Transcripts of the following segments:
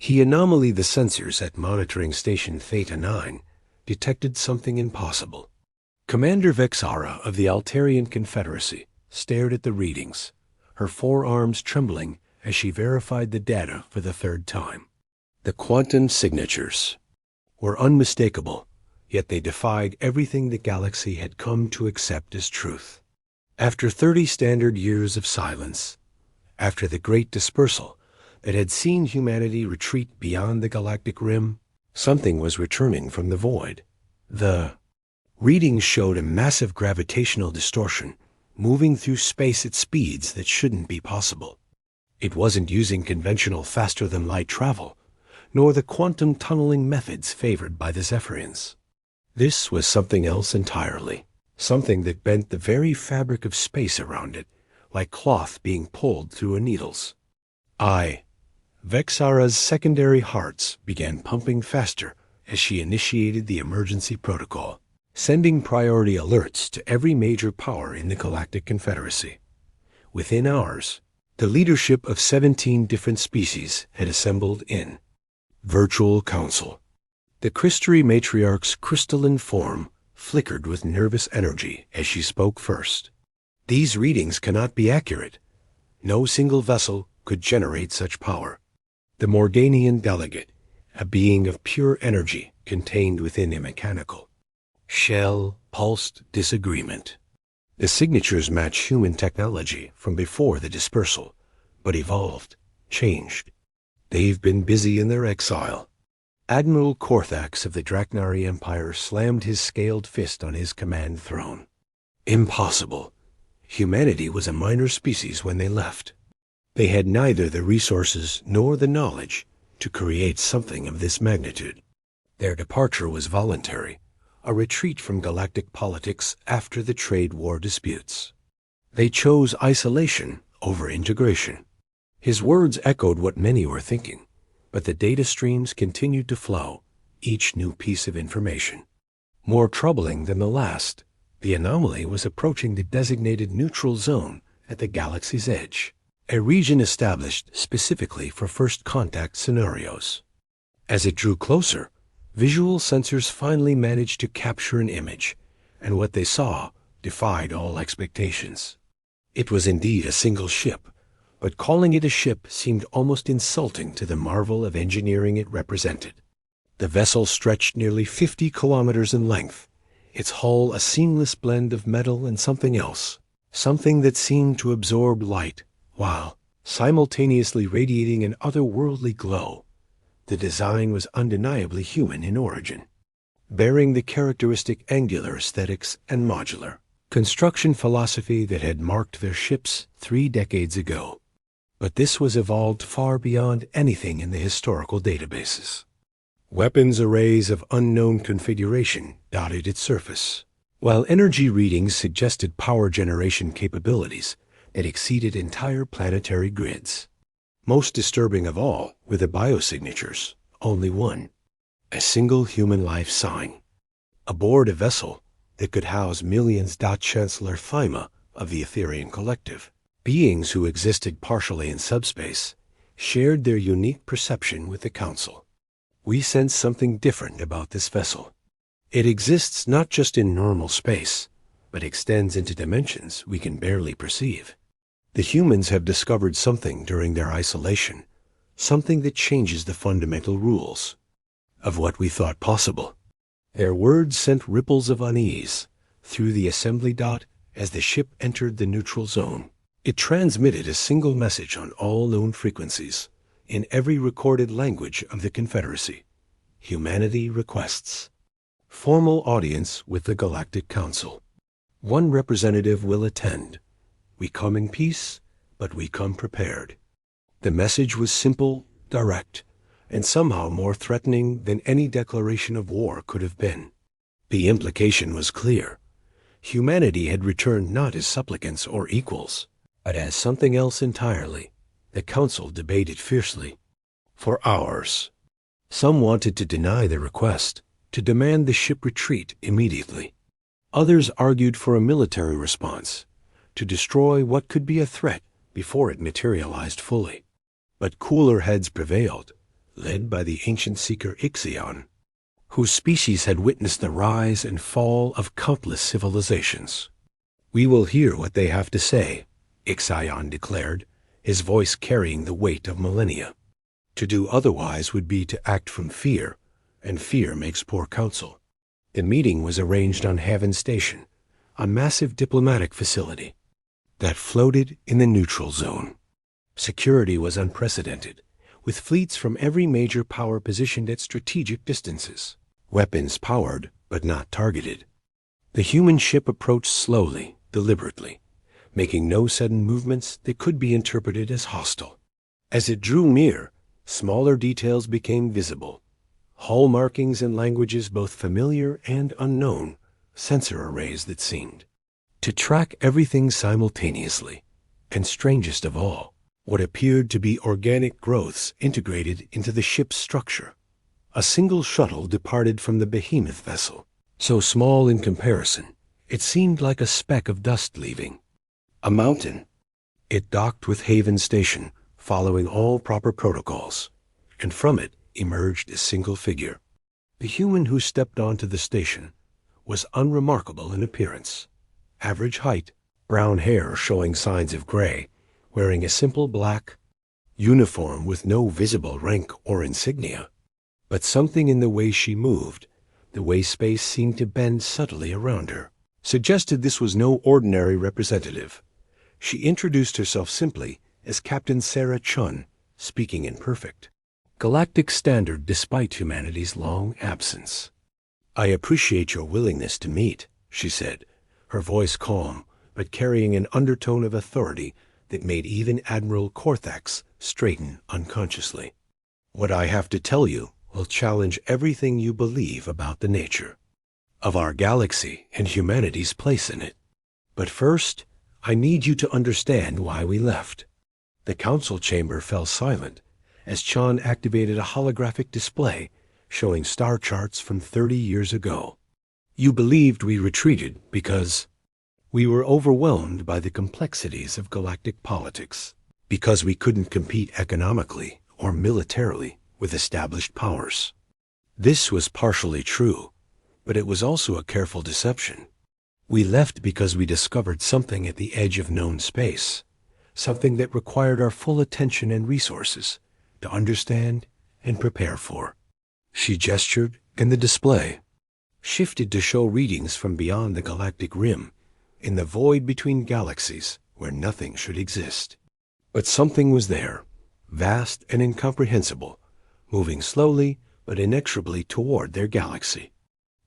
The anomaly the sensors at monitoring station Theta 9 detected something impossible. Commander Vexara of the Altarian Confederacy stared at the readings, her forearms trembling as she verified the data for the third time. The quantum signatures were unmistakable, yet they defied everything the galaxy had come to accept as truth. After 30 standard years of silence, after the Great Dispersal that had seen humanity retreat beyond the galactic rim, something was returning from the void. The readings showed a massive gravitational distortion moving through space at speeds that shouldn't be possible. It wasn't using conventional faster-than-light travel, nor the quantum tunneling methods favored by the Zephyrians. This was something else entirely, something that bent the very fabric of space around it, like cloth being pulled through a needle's. Vexara's secondary hearts began pumping faster as she initiated the emergency protocol, sending priority alerts to every major power in the Galactic Confederacy. Within hours, the leadership of 17 different species had assembled in virtual council. The Crystary matriarch's crystalline form flickered with nervous energy as she spoke first. These readings cannot be accurate. No single vessel could generate such power. The Morganian delegate, a being of pure energy contained within a mechanical shell, pulsed disagreement. The signatures match human technology from before the dispersal, but evolved, changed. They've been busy in their exile. Admiral Korthax of the Draknari Empire slammed his scaled fist on his command throne. Impossible. Humanity was a minor species when they left. They had neither the resources nor the knowledge to create something of this magnitude. Their departure was voluntary, a retreat from galactic politics after the trade war disputes. They chose isolation over integration. His words echoed what many were thinking, but the data streams continued to flow, each new piece of information. More troubling than the last, the anomaly was approaching the designated neutral zone at the galaxy's edge, a region established specifically for first contact scenarios. As it drew closer, visual sensors finally managed to capture an image, and what they saw defied all expectations. It was indeed a single ship, but calling it a ship seemed almost insulting to the marvel of engineering it represented. The vessel stretched nearly 50 kilometers in length, its hull a seamless blend of metal and something else, something that seemed to absorb light while simultaneously radiating an otherworldly glow. The design was undeniably human in origin, bearing the characteristic angular aesthetics and modular construction philosophy that had marked their ships 3 decades ago. But this was evolved far beyond anything in the historical databases. Weapons arrays of unknown configuration dotted its surface, while energy readings suggested power generation capabilities that exceeded entire planetary grids. Most disturbing of all were the biosignatures, only one, a single human life sign. Aboard a vessel that could house millions. Chancellor Thyma of the Etherian Collective, beings who existed partially in subspace, shared their unique perception with the Council. We sense something different about this vessel. It exists not just in normal space, but extends into dimensions we can barely perceive. The humans have discovered something during their isolation, something that changes the fundamental rules of what we thought possible. Their words sent ripples of unease through the assembly dot as the ship entered the neutral zone. It transmitted a single message on all known frequencies, in every recorded language of the Confederacy. Humanity requests formal audience with the Galactic Council. One representative will attend. We come in peace, but we come prepared. The message was simple, direct, and somehow more threatening than any declaration of war could have been. The implication was clear. Humanity had returned not as supplicants or equals, but as something else entirely. The Council debated fiercely. For hours. Some wanted to deny the request, to demand the ship retreat immediately. Others argued for a military response, to destroy what could be a threat before it materialized fully. But cooler heads prevailed. led by the ancient seeker Ixion, whose species had witnessed the rise and fall of countless civilizations. "We will hear what they have to say," Ixion declared, his voice carrying the weight of millennia. "To do otherwise would be to act from fear, and fear makes poor counsel." The meeting was arranged on Haven Station, a massive diplomatic facility that floated in the neutral zone. Security was unprecedented, with fleets from every major power positioned at strategic distances, weapons powered but not targeted. The human ship approached slowly, deliberately, making no sudden movements that could be interpreted as hostile. As it drew near, smaller details became visible. Hull markings in languages both familiar and unknown, sensor arrays that seemed to track everything simultaneously, and strangest of all, what appeared to be organic growths integrated into the ship's structure. A single shuttle departed from the behemoth vessel, so small in comparison, it seemed like a speck of dust leaving. A mountain. It docked with Haven Station, following all proper protocols, and from it emerged a single figure. The human who stepped onto the station was unremarkable in appearance. Average height, brown hair showing signs of gray, wearing a simple black uniform with no visible rank or insignia. But something in the way she moved, the way space seemed to bend subtly around her, suggested this was no ordinary representative. She introduced herself simply as Captain Sarah Chun, speaking in perfect Galactic standard despite humanity's long absence. "I appreciate your willingness to meet," she said, her voice calm, but carrying an undertone of authority that made even Admiral Korthax straighten unconsciously. "What I have to tell you will challenge everything you believe about the nature of our galaxy and humanity's place in it. But first, I need you to understand why we left." The council chamber fell silent as Chan activated a holographic display showing star charts from 30 years ago. "You believed we retreated because we were overwhelmed by the complexities of galactic politics, because we couldn't compete economically or militarily with established powers." This was partially true, but it was also a careful deception. We left because we discovered something at the edge of known space, something that required our full attention and resources to understand and prepare for. She gestured, and the display shifted to show readings from beyond the galactic rim, in the void between galaxies where nothing should exist. But something was there, vast and incomprehensible, moving slowly but inexorably toward their galaxy.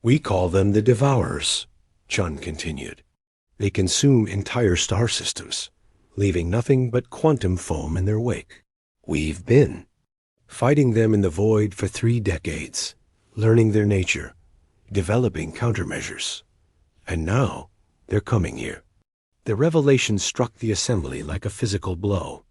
"We call them the Devourers," Chun continued. "They consume entire star systems, leaving nothing but quantum foam in their wake. We've been fighting them in the void for 3 decades, learning their nature, developing countermeasures. And now they're coming here." The revelation struck the assembly like a physical blow.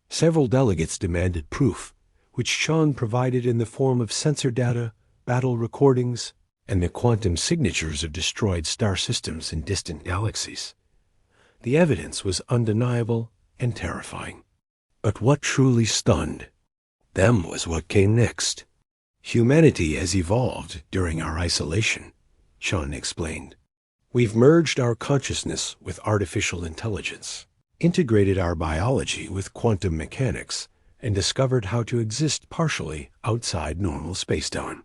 Several delegates demanded proof, which Chun provided in the form of sensor data, battle recordings, and the quantum signatures of destroyed star systems in distant galaxies. The evidence was undeniable and terrifying. But what truly stunned them was what came next. "Humanity has evolved during our isolation," Chun explained. "We've merged our consciousness with artificial intelligence, integrated our biology with quantum mechanics, and discovered how to exist partially outside normal spacetime.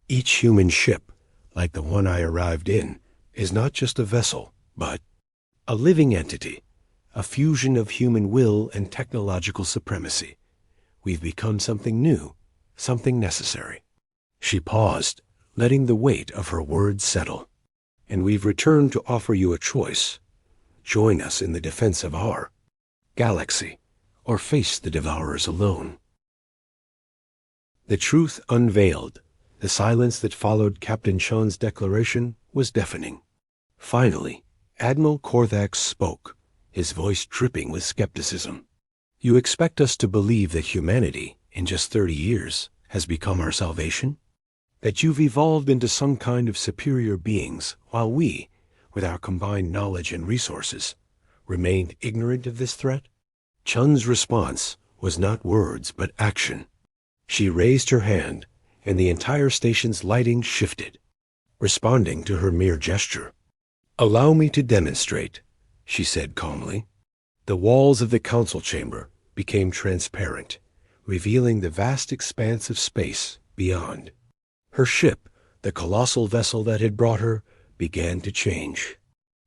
Each human ship, like the one I arrived in, is not just a vessel, but a living entity, a fusion of human will and technological supremacy. We've become something new, something necessary." She paused, letting the weight of her words settle. "And we've returned to offer you a choice. Join us in the defense of our galaxy, or face the Devourers alone." The truth unveiled, the silence that followed Captain Chun's declaration was deafening. Finally, Admiral Korthax spoke, his voice dripping with skepticism. "You expect us to believe that humanity, in just 30 years, has become our salvation? That you've evolved into some kind of superior beings, while we, with our combined knowledge and resources, remained ignorant of this threat?" Chun's response was not words but action. She raised her hand, and the entire station's lighting shifted, responding to her mere gesture. "Allow me to demonstrate," she said calmly. The walls of the council chamber became transparent, revealing the vast expanse of space beyond. Her ship, the colossal vessel that had brought her, began to change.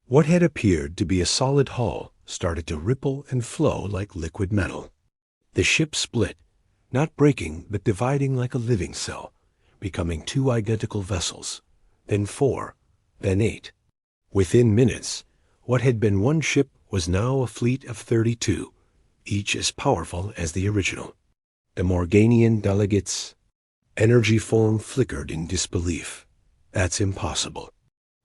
What had appeared to be a solid hull started to ripple and flow like liquid metal. The ship split, not breaking but dividing like a living cell, becoming two identical vessels, then 4, then 8. Within minutes, what had been one ship was now a fleet of 32, each as powerful as the original. The Morganian delegates' energy form flickered in disbelief. That's impossible.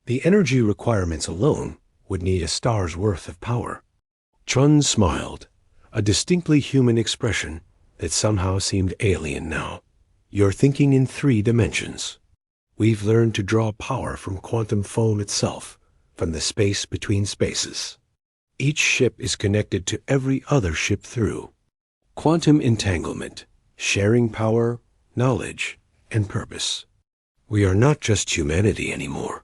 The energy requirements alone would need a star's worth of power. Chun smiled, a distinctly human expression that somehow seemed alien now. "You're thinking in 3 dimensions. We've learned to draw power from quantum foam itself, from the space between spaces. Each ship is connected to every other ship through quantum entanglement, sharing power, knowledge, and purpose. We are not just humanity anymore.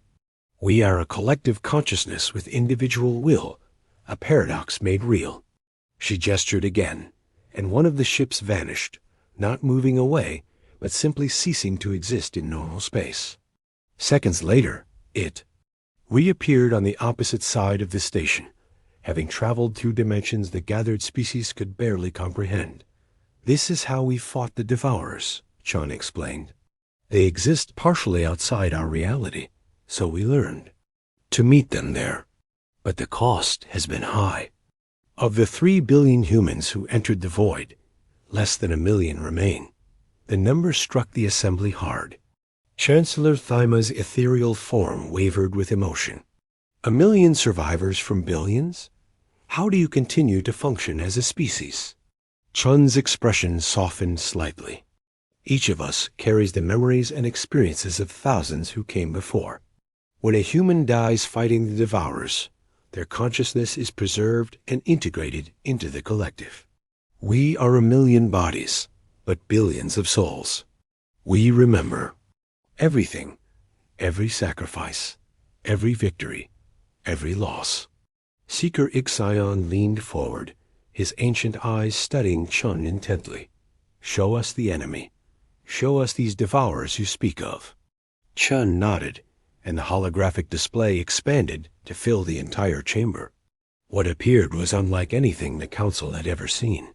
We are a collective consciousness with individual will, a paradox made real." She gestured again, and one of the ships vanished, not moving away, but simply ceasing to exist in normal space. Seconds later, it reappeared on the opposite side of the station, having traveled through dimensions the gathered species could barely comprehend. "This is how we fought the Devourers," Chun explained. "They exist partially outside our reality, so we learned to meet them there. But the cost has been high. Of the 3 billion humans who entered the void, less than 1 million remain." The number struck the assembly hard. Chancellor Thyma's ethereal form wavered with emotion. 1 million survivors from billions? How do you continue to function as a species? Chun's expression softened slightly. Each of us carries the memories and experiences of thousands who came before. When a human dies fighting the Devourers, their consciousness is preserved and integrated into the collective. We are 1 million bodies, but billions of souls. We remember everything, every sacrifice, every victory, every loss. Seeker Ixion leaned forward, his ancient eyes studying Chun intently. "Show us the enemy. Show us these Devourers you speak of." Chun nodded, and the holographic display expanded to fill the entire chamber. What appeared was unlike anything the Council had ever seen.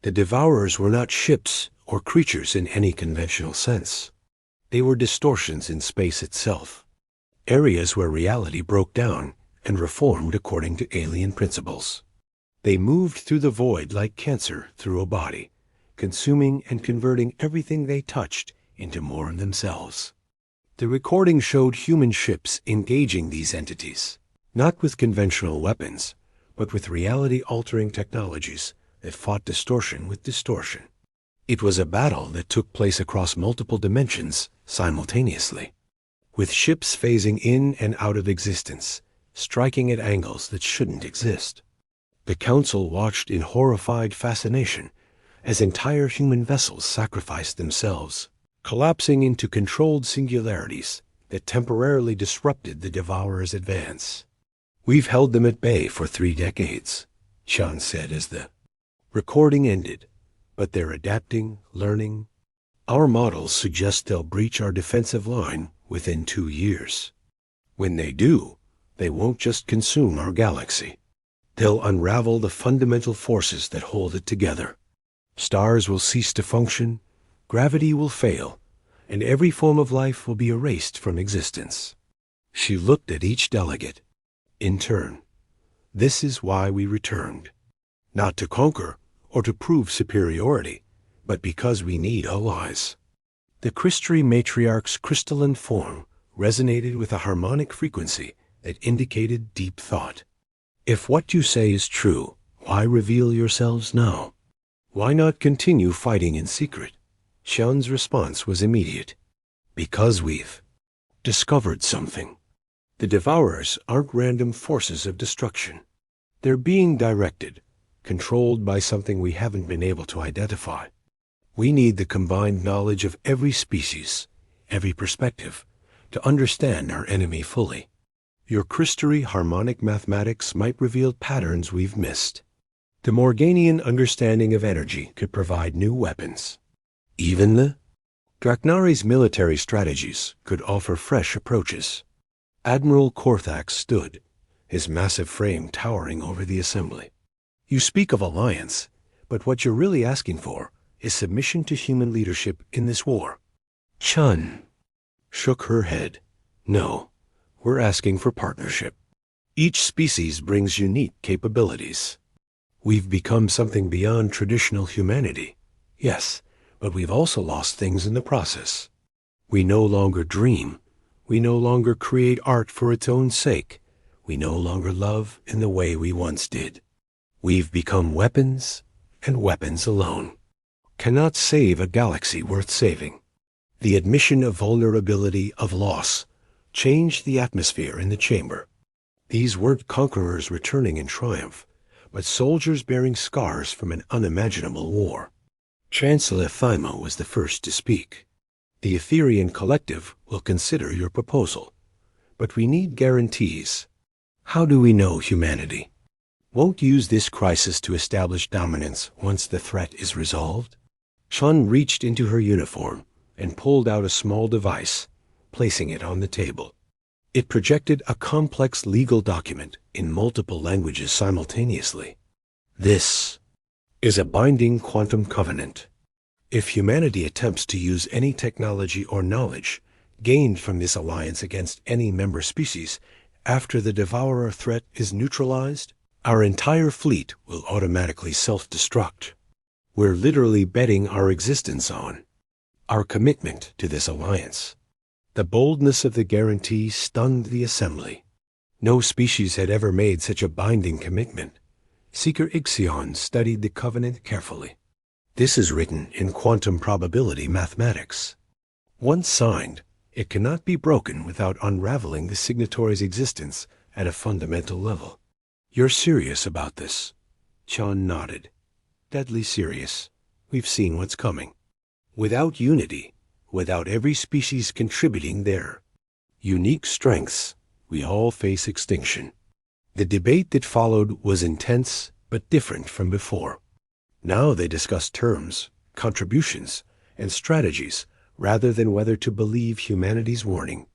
The Devourers were not ships or creatures in any conventional sense. They were distortions in space itself, areas where reality broke down and reformed according to alien principles. They moved through the void like cancer through a body, consuming and converting everything they touched into more of themselves. The recording showed human ships engaging these entities, not with conventional weapons, but with reality-altering technologies that fought distortion with distortion. It was a battle that took place across multiple dimensions simultaneously, with ships phasing in and out of existence, striking at angles that shouldn't exist. The Council watched in horrified fascination as entire human vessels sacrificed themselves, collapsing into controlled singularities that temporarily disrupted the Devourer's advance. "We've held them at bay for 3 decades, Chun said as the recording ended, "but they're adapting, learning. Our models suggest they'll breach our defensive line within 2 years. When they do, they won't just consume our galaxy. They'll unravel the fundamental forces that hold it together. Stars will cease to function, gravity will fail, and every form of life will be erased from existence." She looked at each delegate. "In turn, this is why we returned. Not to conquer or to prove superiority, but because we need allies." The Christry matriarch's crystalline form resonated with a harmonic frequency that indicated deep thought. "If what you say is true, why reveal yourselves now? Why not continue fighting in secret?" Chun's response was immediate. "Because we've discovered something. The Devourers aren't random forces of destruction. They're being directed, controlled by something we haven't been able to identify. We need the combined knowledge of every species, every perspective, to understand our enemy fully. Your crystalline harmonic mathematics might reveal patterns we've missed. The Morganian understanding of energy could provide new weapons. Even the Draknari's military strategies could offer fresh approaches. Admiral Korthak stood, his massive frame towering over the assembly. You speak of alliance, but what you're really asking for is submission to human leadership in this war. Chun shook her head. No, we're asking for partnership. Each species brings unique capabilities. We've become something beyond traditional humanity, yes, but we've also lost things in the process. We no longer dream. We no longer create art for its own sake. We no longer love in the way we once did. We've become weapons, and weapons alone cannot save a galaxy worth saving. The admission of vulnerability, of loss, changed the atmosphere in the chamber. These weren't conquerors returning in triumph, but soldiers bearing scars from an unimaginable war. Chancellor Thymo was the first to speak. The Etherian Collective will consider your proposal, but we need guarantees. How do we know humanity won't use this crisis to establish dominance once the threat is resolved? Chun reached into her uniform and pulled out a small device, placing it on the table. It projected a complex legal document in multiple languages simultaneously. This is a binding quantum covenant. If humanity attempts to use any technology or knowledge gained from this alliance against any member species after the Devourer threat is neutralized, our entire fleet will automatically self-destruct. We're literally betting our existence on our commitment to this alliance. The boldness of the guarantee stunned the assembly. No species had ever made such a binding commitment. Seeker Ixion studied the covenant carefully. This is written in quantum probability mathematics. Once signed, it cannot be broken without unraveling the signatory's existence at a fundamental level. You're serious about this? Chun nodded. Deadly serious. We've seen what's coming. Without unity, without every species contributing their unique strengths, we all face extinction. The debate that followed was intense but different from before. Now they discussed terms, contributions, and strategies rather than whether to believe humanity's warning.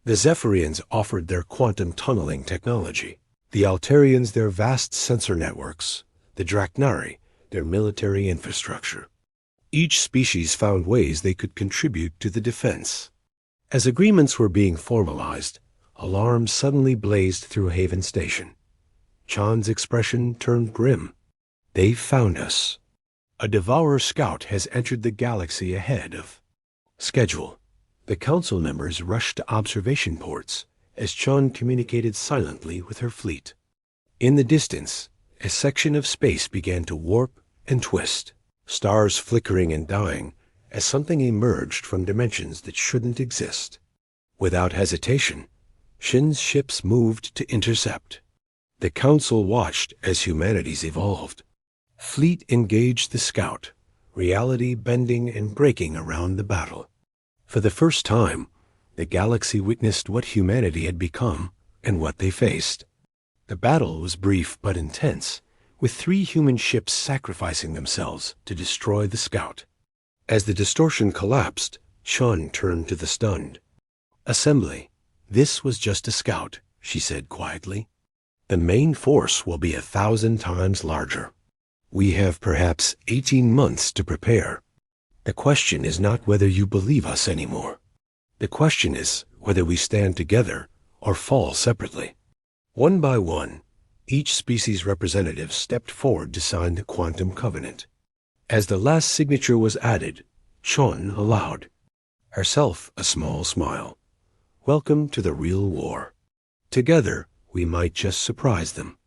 The Zephyrians offered their quantum tunneling technology, the Altarians their vast sensor networks, the Draknari their military infrastructure. Each species found ways they could contribute to the defense. As agreements were being formalized, alarms suddenly blazed through Haven Station. Chan's expression turned grim. They've found us. A Devourer scout has entered the galaxy ahead of schedule. The council members rushed to observation ports as Chan communicated silently with her fleet. In the distance, a section of space began to warp and twist, stars flickering and dying as something emerged from dimensions that shouldn't exist. Without hesitation, Shin's ships moved to intercept. The council watched as humanities evolved. Fleet engaged the scout, reality bending and breaking around the battle. For the first time, the galaxy witnessed what humanity had become and what they faced. The battle was brief but intense, with 3 human ships sacrificing themselves to destroy the scout. As the distortion collapsed, Chun turned to the stunned. "Assembly, this was just a scout," she said quietly. "The main force will be 1,000 times larger. We have perhaps 18 months to prepare. The question is not whether you believe us anymore. The question is whether we stand together or fall separately." One by one, each species representative stepped forward to sign the quantum covenant. As the last signature was added, Chun allowed herself a small smile. "Welcome to the real war. Together, we might just surprise them."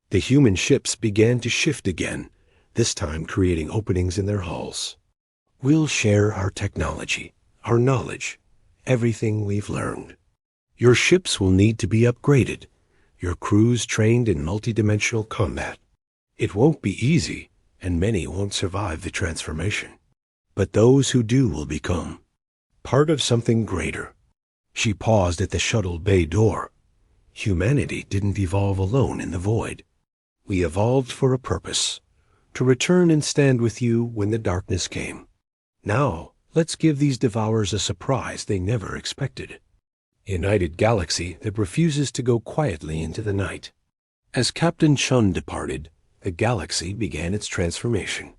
The human ships began to shift again, this time creating openings in their hulls. "We'll share our technology, our knowledge, everything we've learned. Your ships will need to be upgraded, your crews trained in multidimensional combat. It won't be easy, and many won't survive the transformation. But those who do will become part of something greater. She paused at the shuttle bay door. Humanity didn't evolve alone in the void. We evolved for a purpose, to return and stand with you when the darkness came. Now, let's give these devourers a surprise they never expected. A united galaxy that refuses to go quietly into the night. As Captain Chun departed, the galaxy began its transformation.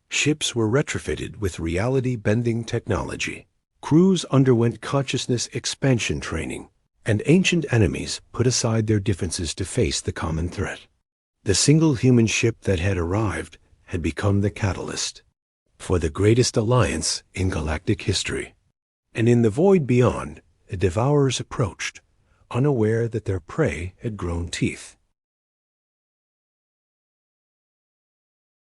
Ships were retrofitted with reality-bending technology. Crews underwent consciousness expansion training, and ancient enemies put aside their differences to face the common threat. The single human ship that had arrived had become the catalyst for the greatest alliance in galactic history. And in the void beyond, the devourers approached, unaware that their prey had grown teeth.